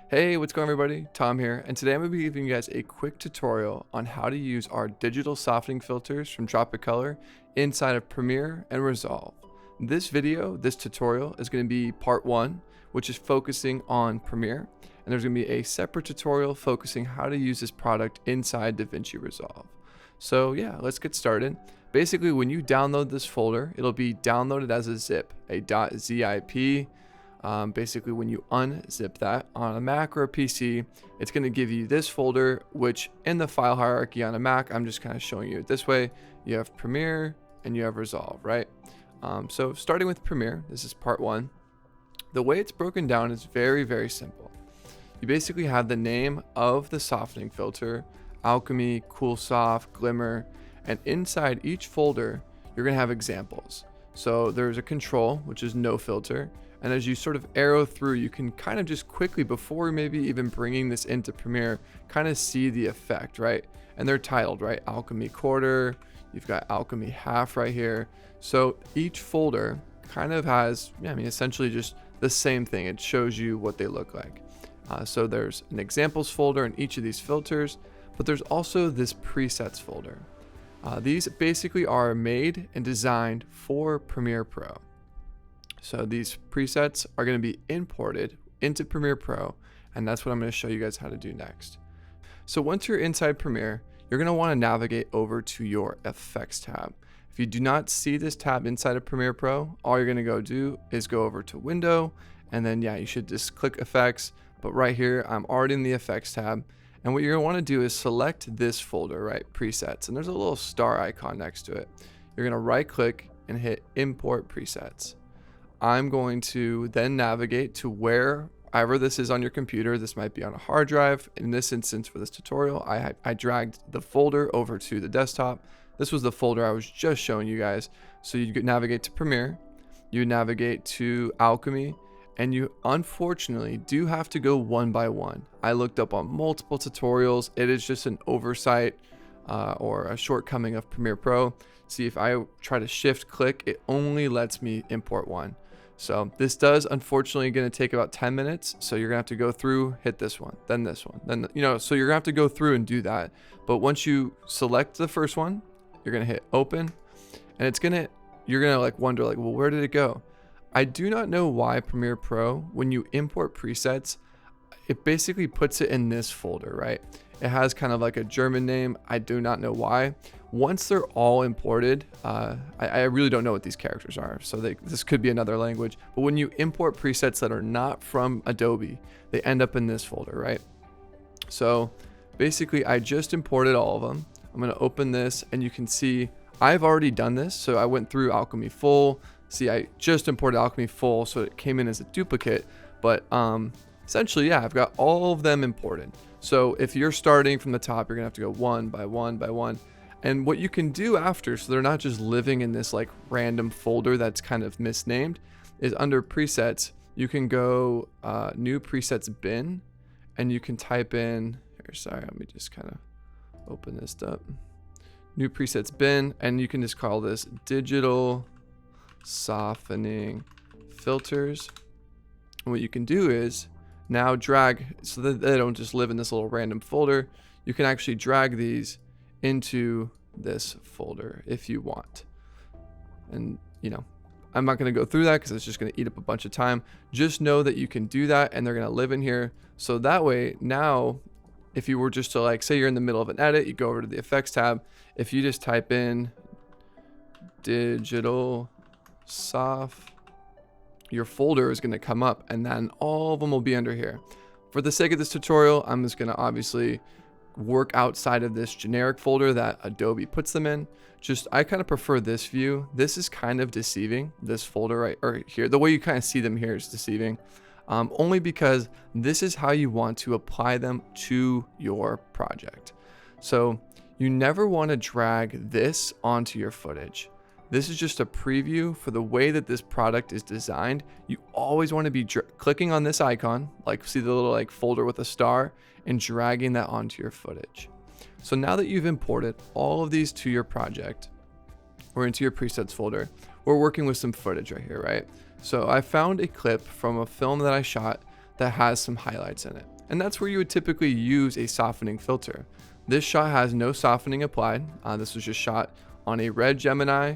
Hey, what's going on everybody? Tom here, and today I'm going to be giving you guys a quick tutorial on how to use our digital softening filters from Drop a Color inside of Premiere and Resolve. This tutorial is going to be part 1, which is focusing on Premiere, and there's going to be a separate tutorial focusing how to use this product inside DaVinci Resolve. So yeah, let's get started. Basically, when you download this folder, it'll be downloaded as a zip, a .zip. Basically, when you unzip that on a Mac or a PC, it's going to give you this folder, which in the file hierarchy on a Mac, I'm just kind of showing you it this way. You have Premiere and you have Resolve, right? So starting with Premiere, this is part 1. The way it's broken down is very, very simple. You basically have the name of the softening filter, Alchemy, Cool Soft, Glimmer, and inside each folder, you're going to have examples. So there's a control, which is no filter. And as you sort of arrow through, you can kind of just quickly, before maybe even bringing this into Premiere, kind of see the effect, right? And they're titled, right? Alchemy quarter, you've got Alchemy half right here. So each folder kind of has, essentially just the same thing. It shows you what they look like. So there's an examples folder in each of these filters, but there's also this presets folder. These basically are made and designed for Premiere Pro. So these presets are going to be imported into Premiere Pro, and that's what I'm going to show you guys how to do next. So once you're inside Premiere, you're going to want to navigate over to your Effects tab. If you do not see this tab inside of Premiere Pro, all you're going to go do is go over to Window, and then you should just click Effects. But right here, I'm already in the Effects tab, and what you're going to want to do is select this folder, right? Presets, and there's a little star icon next to it. You're going to right click and hit Import Presets. I'm going to then navigate to wherever this is on your computer. This might be on a hard drive. In this instance, for this tutorial, I dragged the folder over to the desktop. This was the folder I was just showing you guys. So you could navigate to Premiere, you navigate to Alchemy, and you unfortunately do have to go one by one. I looked up on multiple tutorials. It is just an oversight or a shortcoming of Premiere Pro. See, if I try to shift click, it only lets me import one. So this does unfortunately going to take about 10 minutes. So you're gonna have to go through, hit this one, then this one, then, so you're gonna have to go through and do that. But once you select the first one, you're gonna hit open, and you're gonna wonder well, where did it go? I do not know why Premiere Pro, when you import presets, it basically puts it in this folder, right? It has kind of like a German name. I do not know why. Once they're all imported, I really don't know what these characters are. So this could be another language. But when you import presets that are not from Adobe, they end up in this folder, right? So basically, I just imported all of them. I'm going to open this, and you can see I've already done this. So I went through Alchemy Full. See, I just imported Alchemy Full, so it came in as a duplicate. But essentially, I've got all of them imported. So if you're starting from the top, you're gonna have to go one by one by one. And what you can do after, so they're not just living in this random folder that's kind of misnamed, is under presets, you can go new presets bin, and you can type in, let me just kind of open this up. New presets bin, and you can just call this digital softening filters. And what you can do is now drag, so that they don't just live in this little random folder. You can actually drag these into this folder if you want. And I'm not going to go through that because it's just going to eat up a bunch of time. Just know that you can do that, and they're going to live in here. So that way, now if you were just to say you're in the middle of an edit, you go over to the Effects tab. If you just type in digital soft, your folder is going to come up, and then all of them will be under here. For the sake of this tutorial, I'm just going to obviously work outside of this generic folder that Adobe puts them in. I kind of prefer this view. This is kind of deceiving, this folder right here. The way you kind of see them here is deceiving, only because this is how you want to apply them to your project. So you never want to drag this onto your footage. This is just a preview for the way that this product is designed. You always want to be clicking on this icon, see the little folder with a star, and dragging that onto your footage. So now that you've imported all of these to your project or into your presets folder, we're working with some footage right here, right? So I found a clip from a film that I shot that has some highlights in it. And that's where you would typically use a softening filter. This shot has no softening applied. This was just shot on a red Gemini,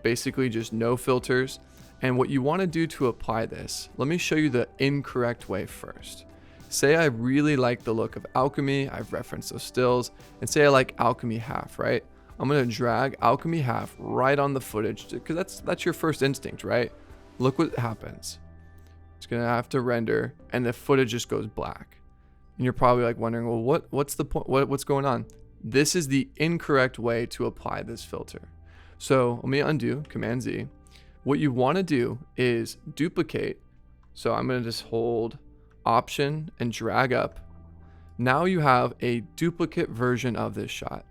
basically just no filters. And what you want to do to apply this, let me show you the incorrect way first. Say I really like the look of Alchemy, I've referenced those stills, and say I like Alchemy half, right? I'm gonna drag Alchemy half right on the footage because that's your first instinct, right? Look what happens. It's gonna have to render and the footage just goes black. And you're probably like wondering, well, what's the point? What's going on? This is the incorrect way to apply this filter. So let me undo, Command Z. What you wanna do is duplicate. So I'm gonna just hold Option and drag up. Now you have a duplicate version of this shot.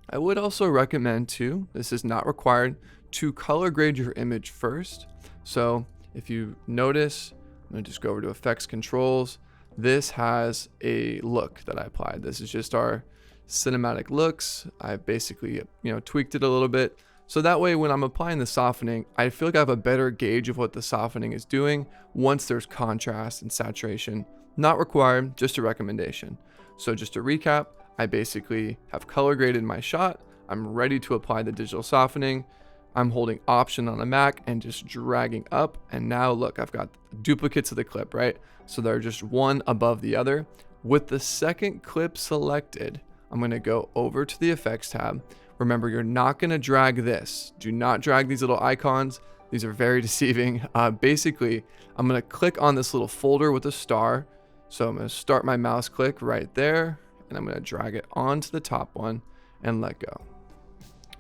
I would also recommend too, this is not required, to color grade your image first. So if you notice, I'm gonna just go over to Effects Controls. This has a look that I applied. This is just our cinematic looks. I basically, tweaked it a little bit. So that way when I'm applying the softening, I feel like I have a better gauge of what the softening is doing once there's contrast and saturation. Not required, just a recommendation. So just to recap, I basically have color graded my shot. I'm ready to apply the digital softening. I'm holding Option on the Mac and just dragging up. And now look, I've got duplicates of the clip, right? So they're just one above the other. With the second clip selected, I'm gonna go over to the Effects tab. Remember, you're not gonna drag this. Do not drag these little icons. These are very deceiving. Basically, I'm gonna click on this little folder with a star. So I'm gonna start my mouse click right there, and I'm gonna drag it onto the top one and let go.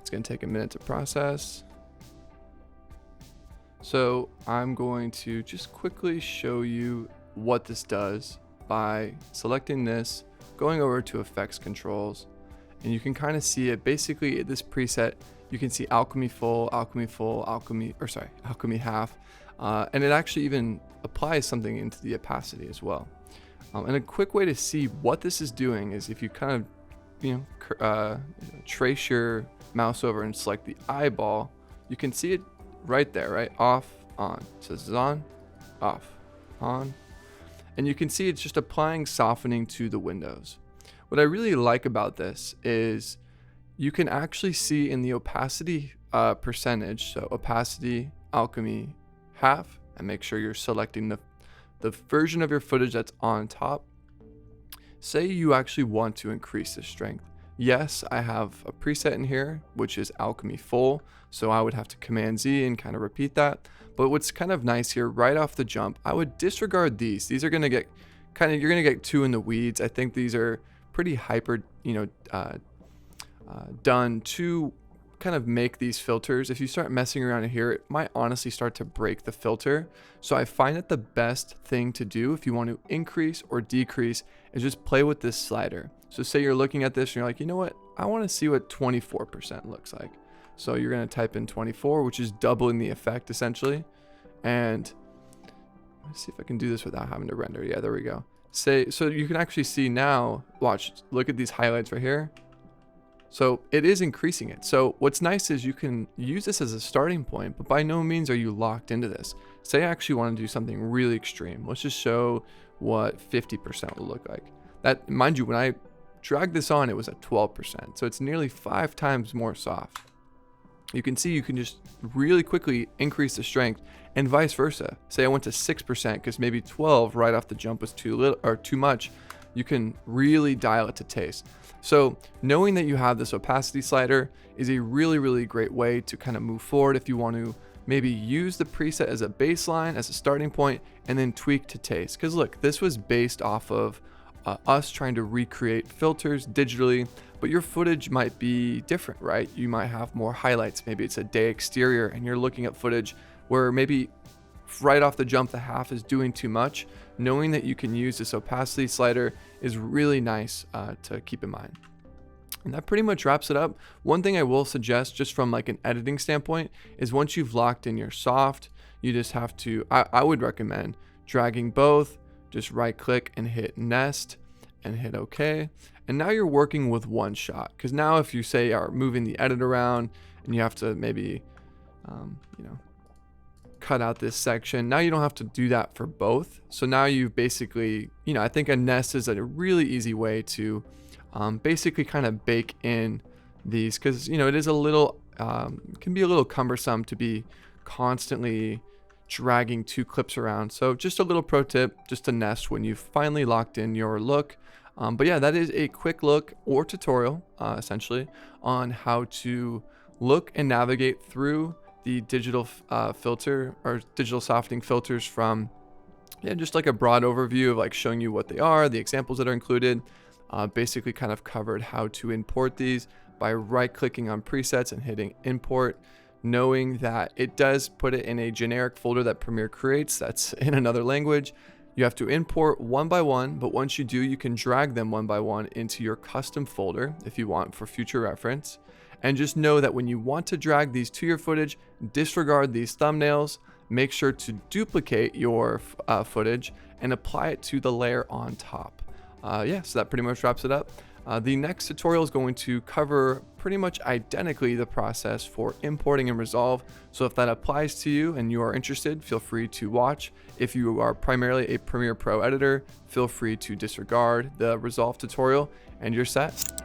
It's gonna take a minute to process. So I'm going to just quickly show you what this does by selecting this, going over to Effects Controls, and you can kind of see it. Basically, this preset, you can see Alchemy full, Alchemy full, Alchemy half, and it actually even applies something into the opacity as well. And a quick way to see what this is doing is if you kind of, trace your mouse over and select the eyeball, you can see it right there, right? Off, on. So this is on, off, on. And you can see it's just applying softening to the windows. What I really like about this is you can actually see in the opacity percentage, so opacity, Alchemy half, and make sure you're selecting the version of your footage that's on top. Say you actually want to increase the strength. Yes, I have a preset in here, which is Alchemy full. So I would have to Command Z and kind of repeat that. But what's kind of nice here, right off the jump, I would disregard these. These are going to get you're going to get too in the weeds. I think these are pretty hyper, done to kind of make these filters. If you start messing around in here, it might honestly start to break the filter. So I find that the best thing to do if you want to increase or decrease is just play with this slider. So say you're looking at this and you're like, you know what? I want to see what 24% looks like. So you're going to type in 24, which is doubling the effect essentially. And let's see if I can do this without having to render. Yeah, there we go. So you can actually see now, watch, look at these highlights right here. So it is increasing it. So what's nice is you can use this as a starting point, but by no means are you locked into this. Say I actually want to do something really extreme. Let's just show what 50% will look like. That, mind you, when I dragged this on, it was at 12%. So it's nearly 5 times more soft. You can see you can just really quickly increase the strength and vice versa. Say I went to 6% because maybe 12 right off the jump was too little or too much. You can really dial it to taste. So knowing that you have this opacity slider is a really, really great way to kind of move forward if you want to maybe use the preset as a baseline, as a starting point, and then tweak to taste. Because look, this was based off of us trying to recreate filters digitally, but your footage might be different, right? You might have more highlights. Maybe it's a day exterior and you're looking at footage where maybe right off the jump, the half is doing too much. Knowing that you can use this opacity slider is really nice to keep in mind. And that pretty much wraps it up. One thing I will suggest just from like an editing standpoint is once you've locked in your soft, you just have to, I would recommend dragging both, just right click and hit nest and hit OK. And now you're working with one shot. Because now if you say are moving the edit around and you have to maybe, cut out this section. Now you don't have to do that for both. So now you basically, I think a nest is a really easy way to basically kind of bake in these, because it is a little can be a little cumbersome to be constantly dragging two clips around. So just a little pro tip, just to nest when you've finally locked in your look. But yeah, that is a quick look or tutorial essentially on how to look and navigate through the digital filter or digital softening filters from just like a broad overview of like showing you what they are, the examples that are included. Basically kind of covered how to import these by right clicking on presets and hitting import, knowing that it does put it in a generic folder that Premiere creates that's in another language. You have to import one by one, but once you do, you can drag them one by one into your custom folder if you want for future reference. And just know that when you want to drag these to your footage, disregard these thumbnails, make sure to duplicate your footage and apply it to the layer on top. So that pretty much wraps it up. The next tutorial is going to cover pretty much identically the process for importing in Resolve. So if that applies to you and you are interested, feel free to watch. If you are primarily a Premiere Pro editor, feel free to disregard the Resolve tutorial and you're set.